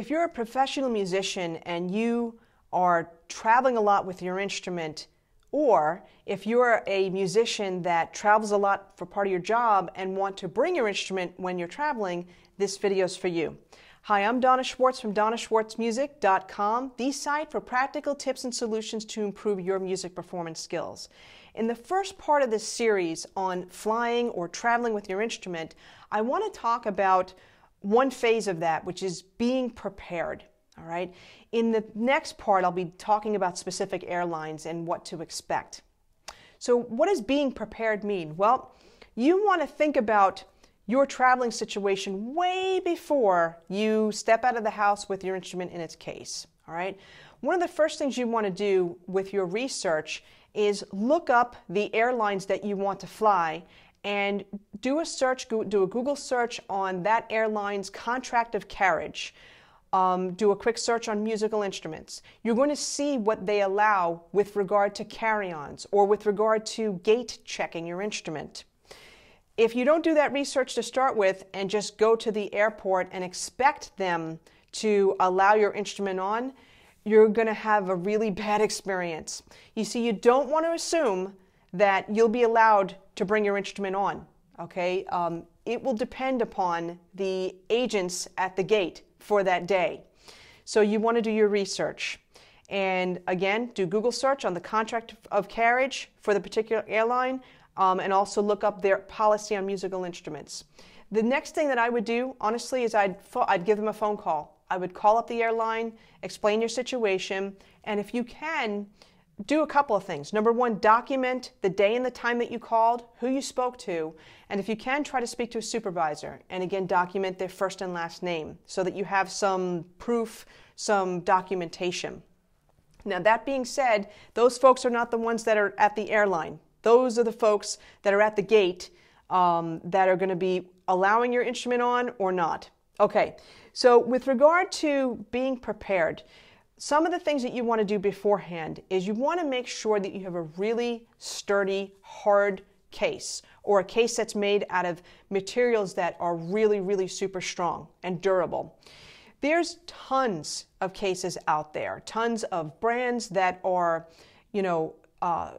if you're a professional musician and you are traveling a lot with your instrument, or if you're a musician that travels a lot for part of your job and want to bring your instrument when you're traveling, this video is for you. Hi, I'm Donna Schwartz from DonnaSchwartzMusic.com, the site for practical tips and solutions to improve your music performance skills. In the first part of this series on flying or traveling with your instrument, I want to talk about one phase of that, which is being prepared. All right. In the next part, I'll be talking about specific airlines and what to expect. So what does being prepared mean? Well, you want to think about your traveling situation way before you step out of the house with your instrument in its case. All right. One of the first things you want to do with your research is look up the airlines that you want to fly and do a search, do a Google search on that airline's contract of carriage. Do a quick search on musical instruments. You're going to see what they allow with regard to carry-ons or with regard to gate checking your instrument. If you don't do that research to start with and just go to the airport and expect them to allow your instrument on, you're going to have a really bad experience. You see, you don't want to assume that you'll be allowed to bring your instrument on, okay? It will depend upon the agents at the gate for that day. So you want to do your research. And again, do Google search on the contract of carriage for the particular airline, and also look up their policy on musical instruments. The next thing that I would do, honestly, is I'd give them a phone call. I would call up the airline, explain your situation, and if you can, do a couple of things. Number one, document the day and the time that you called, who you spoke to, and if you can, try to speak to a supervisor. And again, document their first and last name so that you have some proof, some documentation. Now, that being said, those folks are not the ones that are at the airline. Those are the folks that are at the gate that are going to be allowing your instrument on or not. Okay, so with regard to being prepared, some of the things that you want to do beforehand is you want to make sure that you have a really sturdy, hard case, or a case that's made out of materials that are really, really super strong and durable. There's tons of cases out there, tons of brands that are,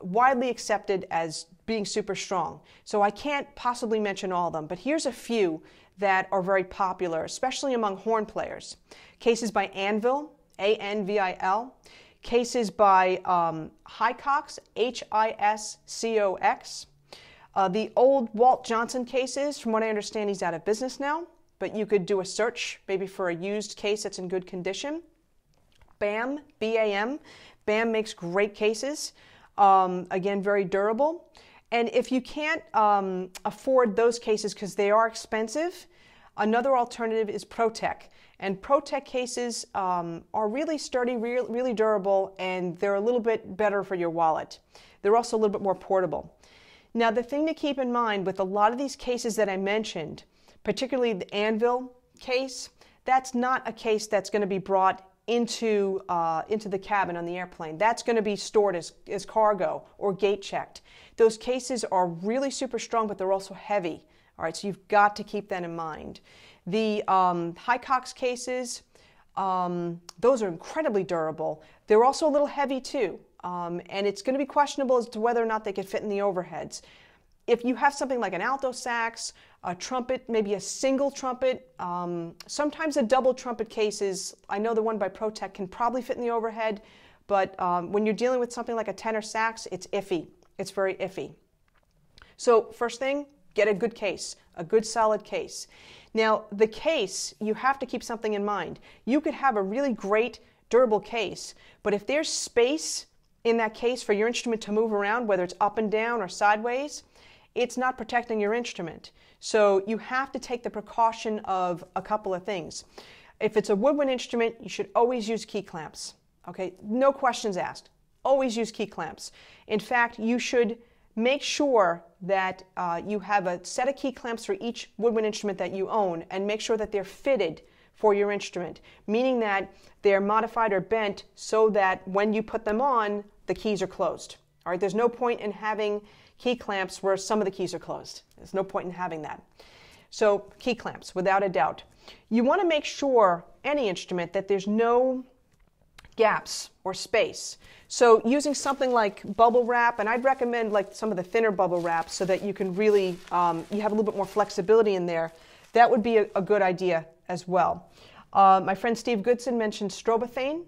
widely accepted as being super strong. So I can't possibly mention all of them, but here's a few that are very popular, especially among horn players. Cases by Anvil, A-N-V-I-L, cases by Hiscox, H-I-S-C-O-X. The old Walt Johnson cases, from what I understand, he's out of business now, but you could do a search maybe for a used case that's in good condition. BAM, B-A-M, BAM makes great cases, again, very durable. And if you can't afford those cases because they are expensive, another alternative is ProTech. And ProTech cases are really sturdy, really durable, and they're a little bit better for your wallet. They're also a little bit more portable. Now, the thing to keep in mind with a lot of these cases that I mentioned, particularly the Anvil case, that's not a case that's going to be brought into the cabin on the airplane. That's going to be stored as cargo or gate checked. Those cases are really super strong, but they're also heavy. All right, so you've got to keep that in mind. The Hiscox cases, those are incredibly durable. They're also a little heavy too, and it's going to be questionable as to whether or not they can fit in the overheads. If you have something like an alto sax, a trumpet, maybe a single trumpet, sometimes a double trumpet cases, I know the one by ProTech can probably fit in the overhead, but when you're dealing with something like a tenor sax, it's iffy. It's very iffy. So first thing, get a good case, a good solid case. Now, the case, you have to keep something in mind. You could have a really great durable case, but if there's space in that case for your instrument to move around, whether it's up and down or sideways, it's not protecting your instrument. So you have to take the precaution of a couple of things. If it's a woodwind instrument, you should always use key clamps. Okay, no questions asked. Always use key clamps. In fact, you should make sure that you have a set of key clamps for each woodwind instrument that you own, and make sure that they're fitted for your instrument, meaning that they're modified or bent so that when you put them on, the keys are closed. All right, there's no point in having key clamps where some of the keys are closed. There's no point in having that. So key clamps, without a doubt. You want to make sure, any instrument, that there's no gaps or space. So using something like bubble wrap, and I'd recommend like some of the thinner bubble wrap so that you can really, you have a little bit more flexibility in there. That would be a good idea as well. My friend Steve Goodson mentioned strobophane.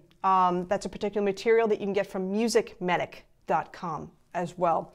That's a particular material that you can get from musicmedic.com as well.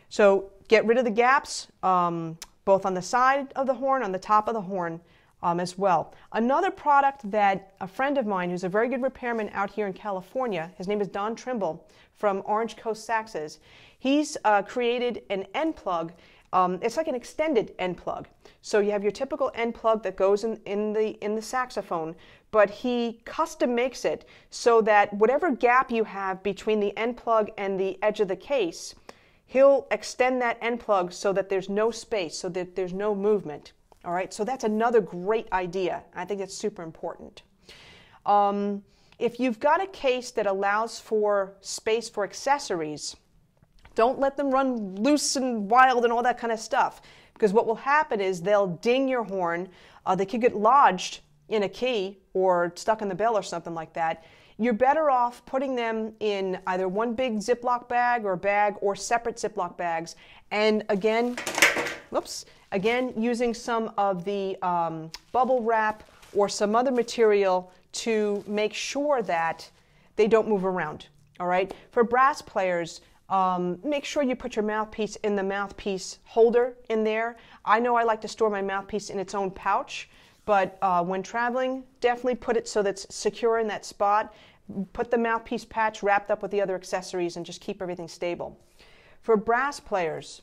So get rid of the gaps, both on the side of the horn, on the top of the horn as well. Another product that a friend of mine, who's a very good repairman out here in California, his name is Don Trimble from Orange Coast Saxes. He's created an end plug. It's like an extended end plug. So you have your typical end plug that goes in the saxophone, but he custom makes it so that whatever gap you have between the end plug and the edge of the case, he'll extend that end plug so that there's no space, so that there's no movement. All right, so that's another great idea. I think it's super important. If you've got a case that allows for space for accessories, don't let them run loose and wild and all that kind of stuff, because what will happen is they'll ding your horn. They could get lodged in a key or stuck in the bell or something like that. You're better off putting them in either one big Ziploc bag or separate Ziploc bags. And again, using some of the bubble wrap or some other material to make sure that they don't move around. All right. For brass players, make sure you put your mouthpiece in the mouthpiece holder in there. I know I like to store my mouthpiece in its own pouch, but when traveling, definitely put it so that's secure in that spot. Put the mouthpiece patch wrapped up with the other accessories and just keep everything stable. For brass players,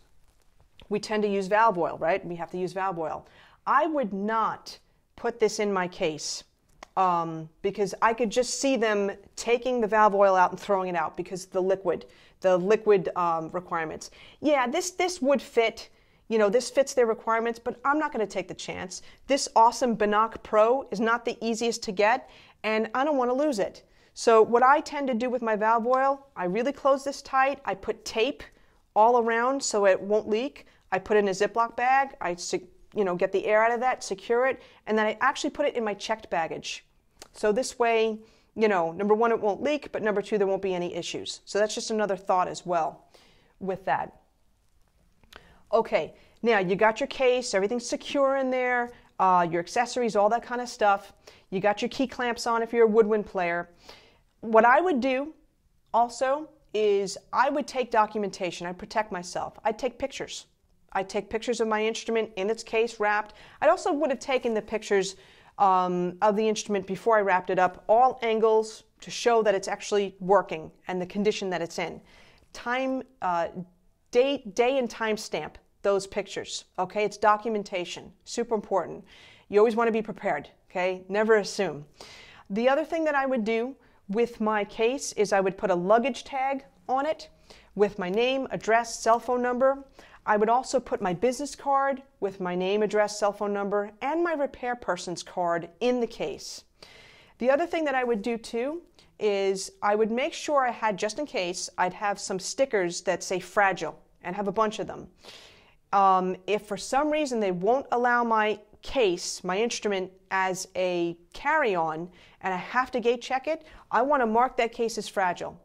we tend to use valve oil, right? We have to use valve oil. I would not put this in my case because I could just see them taking the valve oil out and throwing it out because the liquid requirements. Yeah, this would fit, this fits their requirements, but I'm not going to take the chance. This awesome Binoc Pro is not the easiest to get, and I don't want to lose it. So what I tend to do with my valve oil, I really close this tight. I put tape all around so it won't leak. I put it in a Ziploc bag. I get the air out of that, secure it, and then I actually put it in my checked baggage. So this way, number one, it won't leak, but number two, there won't be any issues. So that's just another thought as well with that. Okay, now you got your case, everything's secure in there, your accessories, all that kind of stuff. You got your key clamps on if you're a woodwind player. What I would do also is I would take documentation. I'd protect myself. I'd take pictures. I'd take pictures of my instrument in its case wrapped. I also would have taken the pictures of the instrument before I wrapped it up, all angles to show that it's actually working and the condition that it's in. Day and time stamp those pictures, okay? It's documentation, super important. You always want to be prepared, okay? Never assume. The other thing that I would do with my case is I would put a luggage tag on it with my name, address, cell phone number. I would also put my business card with my name, address, cell phone number, and my repair person's card in the case. The other thing that I would do too is I would make sure I had, just in case, I'd have some stickers that say fragile and have a bunch of them. If for some reason they won't allow my case, my instrument, as a carry-on and I have to gate check it, I want to mark that case as fragile.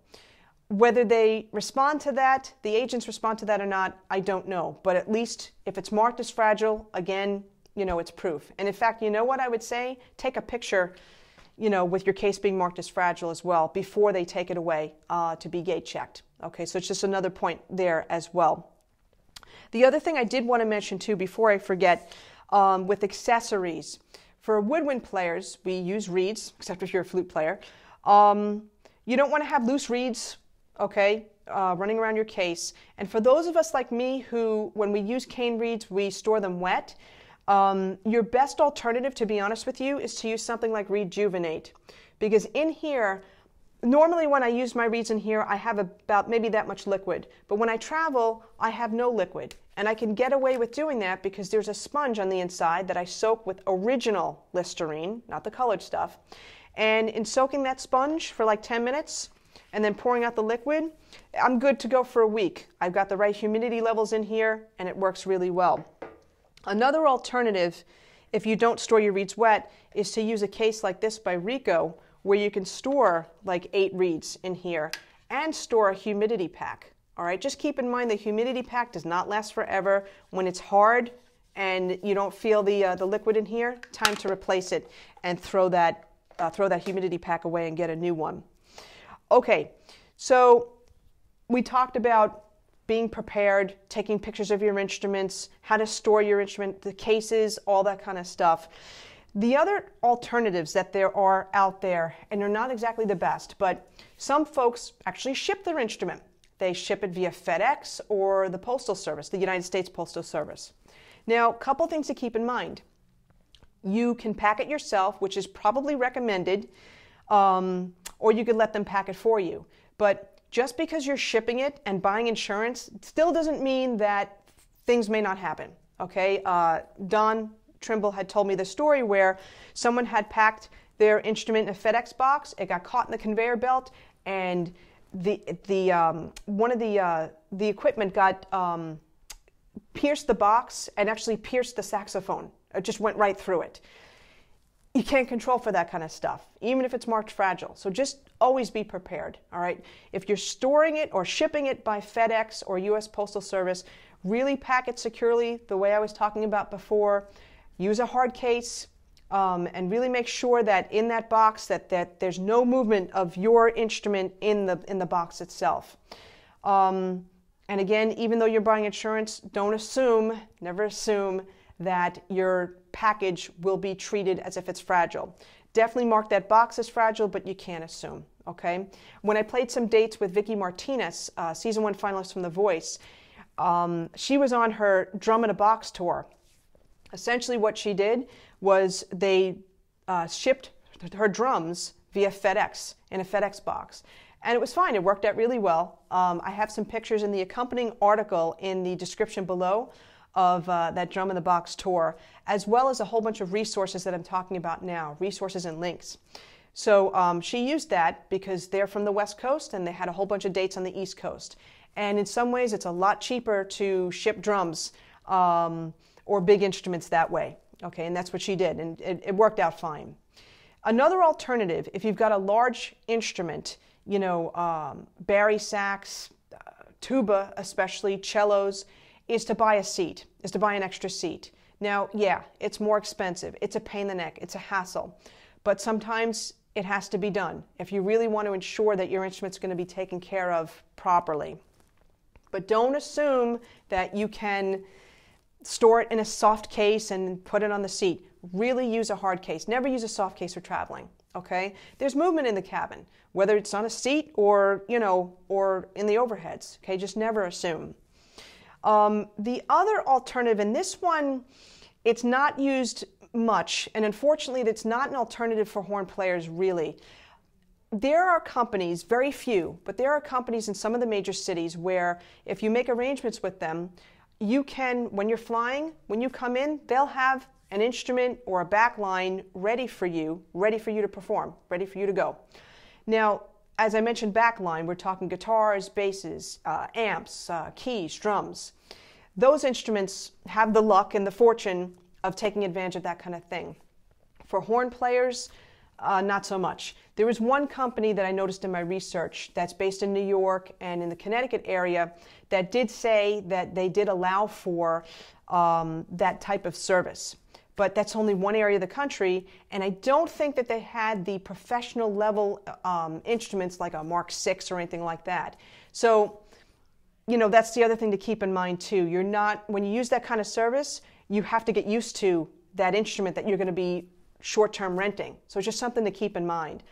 Whether they respond to that, the agents respond to that or not, I don't know. But at least if it's marked as fragile, again, it's proof. And in fact, you know what I would say? Take a picture, with your case being marked as fragile as well before they take it away to be gate checked. Okay, so it's just another point there as well. The other thing I did want to mention too before I forget, with accessories. For woodwind players, we use reeds, except if you're a flute player. You don't want to have loose reeds, okay, running around your case. And for those of us like me who, when we use cane reeds, we store them wet, your best alternative, to be honest with you, is to use something like Rejuvenate. Because in here, normally when I use my reeds in here, I have about maybe that much liquid. But when I travel, I have no liquid. And I can get away with doing that because there's a sponge on the inside that I soak with original Listerine, not the colored stuff. And in soaking that sponge for like 10 minutes and then pouring out the liquid, I'm good to go for a week. I've got the right humidity levels in here and it works really well. Another alternative, if you don't store your reeds wet, is to use a case like this by Rico, where you can store like 8 reeds in here and store a humidity pack. All right, just keep in mind the humidity pack does not last forever. When it's hard and you don't feel the liquid in here, time to replace it and throw that humidity pack away and get a new one. Okay, so we talked about being prepared, taking pictures of your instruments, how to store your instrument, the cases, all that kind of stuff. The other alternatives that there are out there, and they're not exactly the best, but some folks actually ship their instrument. They ship it via FedEx or the Postal Service, the United States Postal Service. Now, a couple things to keep in mind. You can pack it yourself, which is probably recommended, or you could let them pack it for you. But just because you're shipping it and buying insurance still doesn't mean that things may not happen, okay? Don Trimble had told me the story where someone had packed their instrument in a FedEx box, it got caught in the conveyor belt, and one of the equipment got pierced the box and actually pierced the saxophone. It just went right through it. You can't control for that kind of stuff, even if it's marked fragile. So just always be prepared, all right? If you're storing it or shipping it by FedEx or U.S. Postal Service, really pack it securely the way I was talking about before. Use a hard case and really make sure that in that box that there's no movement of your instrument in the box itself. And again, even though you're buying insurance, don't assume, never assume that your package will be treated as if it's fragile. Definitely mark that box as fragile, but you can't assume, okay? When I played some dates with Vicky Martinez, season 1 finalist from The Voice, she was on her Drum in a Box tour. Essentially what she did was they shipped her drums via FedEx in a FedEx box. And it was fine. It worked out really well. I have some pictures in the accompanying article in the description below of that Drum in the Box tour, as well as a whole bunch of resources that I'm talking about now, resources and links. So she used that because they're from the West Coast and they had a whole bunch of dates on the East Coast. And in some ways, it's a lot cheaper to ship drums or big instruments that way. Okay, and that's what she did, and it worked out fine. Another alternative, if you've got a large instrument, you know, bari sax, tuba especially, cellos, is to buy a seat, is to buy an extra seat. Now, yeah, it's more expensive. It's a pain in the neck. It's a hassle. But sometimes it has to be done if you really want to ensure that your instrument's going to be taken care of properly. But don't assume that you can store it in a soft case and put it on the seat. Really use a hard case. Never use a soft case for traveling, okay? There's movement in the cabin, whether it's on a seat or, you know, or in the overheads, okay? Just never assume. The other alternative, and this one, it's not used much, and unfortunately it's not an alternative for horn players really. There are companies, very few, but there are companies in some of the major cities where if you make arrangements with them, you can, when you're flying, when you come in, they'll have an instrument or a back line ready for you to perform, ready for you to go. Now, as I mentioned back line, we're talking guitars, basses, amps, keys, drums. Those instruments have the luck and the fortune of taking advantage of that kind of thing. For horn players, not so much. There was one company that I noticed in my research that's based in New York and in the Connecticut area that did say that they did allow for that type of service. But that's only one area of the country, and I don't think that they had the professional level instruments like a Mark VI or anything like that. So, you know, that's the other thing to keep in mind too. You're not, when you use that kind of service, you have to get used to that instrument that you're going to be short-term renting. So it's just something to keep in mind.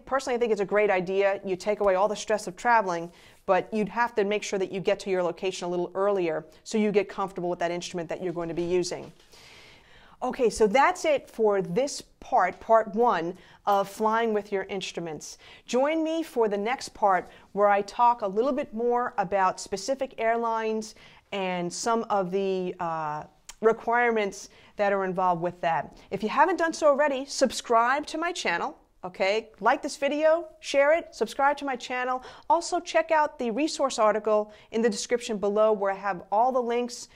Personally, I think it's a great idea. You take away all the stress of traveling, but you'd have to make sure that you get to your location a little earlier so you get comfortable with that instrument that you're going to be using. Okay, so that's it for this part 1 of flying with your instruments. Join me for the next part where I talk a little bit more about specific airlines and some of the requirements that are involved with that. If you haven't done so already, subscribe to my channel, Okay, like this video, share it, subscribe to my channel. Also check out the resource article in the description below where I have all the links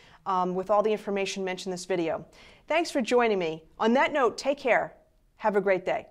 with all the information mentioned in this video. Thanks for joining me. On that note, take care. Have a great day.